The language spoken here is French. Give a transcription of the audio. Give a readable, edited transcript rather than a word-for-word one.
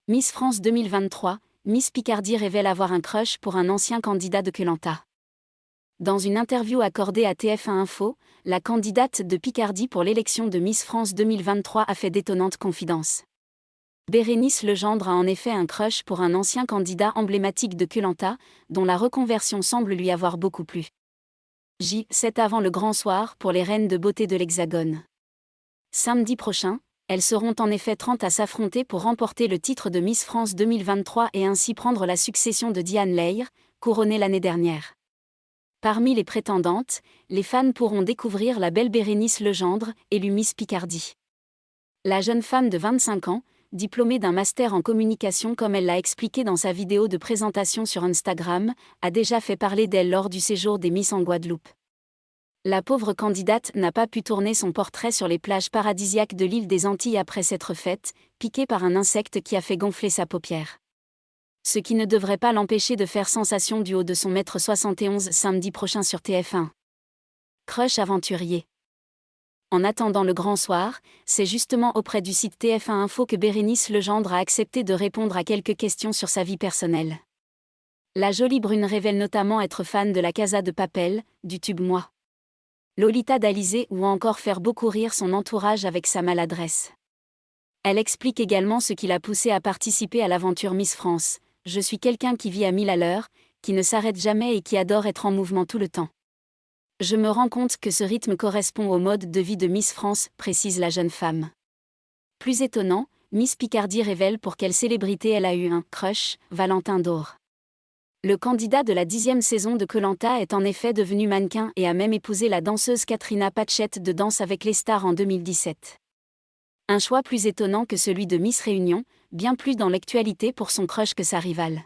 Miss France 2023, Miss Picardie révèle avoir un crush pour un ancien candidat de Koh Lanta. Dans une interview accordée à TF1 Info, la candidate de Picardie pour l'élection de Miss France 2023 a fait d'étonnantes confidences. Bérénice Legendre a en effet un crush pour un ancien candidat emblématique de Koh Lanta, dont la reconversion semble lui avoir beaucoup plu. J7 avant le grand soir pour les reines de beauté de l'Hexagone. Samedi prochain, elles seront en effet 30 à s'affronter pour remporter le titre de Miss France 2023 et ainsi prendre la succession de Diane Lair, couronnée l'année dernière. Parmi les prétendantes, les fans pourront découvrir la belle Bérénice Legendre, élue Miss Picardie. La jeune femme de 25 ans, diplômée d'un master en communication comme elle l'a expliqué dans sa vidéo de présentation sur Instagram, a déjà fait parler d'elle lors du séjour des Miss en Guadeloupe. La pauvre candidate n'a pas pu tourner son portrait sur les plages paradisiaques de l'île des Antilles après s'être faite piquée par un insecte qui a fait gonfler sa paupière. Ce qui ne devrait pas l'empêcher de faire sensation du haut de son 1m71 samedi prochain sur TF1. Crush aventurier. En attendant le grand soir, c'est justement auprès du site TF1 Info que Bérénice Legendre a accepté de répondre à quelques questions sur sa vie personnelle. La jolie brune révèle notamment être fan de la Casa de Papel, du tube Moi, Lolita d'Alizé ou encore faire beaucoup rire son entourage avec sa maladresse. Elle explique également ce qui l'a poussée à participer à l'aventure Miss France. Je suis quelqu'un qui vit à 1000 à l'heure, qui ne s'arrête jamais et qui adore être en mouvement tout le temps. Je me rends compte que ce rythme correspond au mode de vie de Miss France, précise la jeune femme. Plus étonnant, Miss Picardie révèle pour quelle célébrité elle a eu un crush, Valentin Dore. Le candidat de la 10e saison de Koh Lanta est en effet devenu mannequin et a même épousé la danseuse Katrina Patchett de Danse avec les stars en 2017. Un choix plus étonnant que celui de Miss Réunion, bien plus dans l'actualité pour son crush que sa rivale.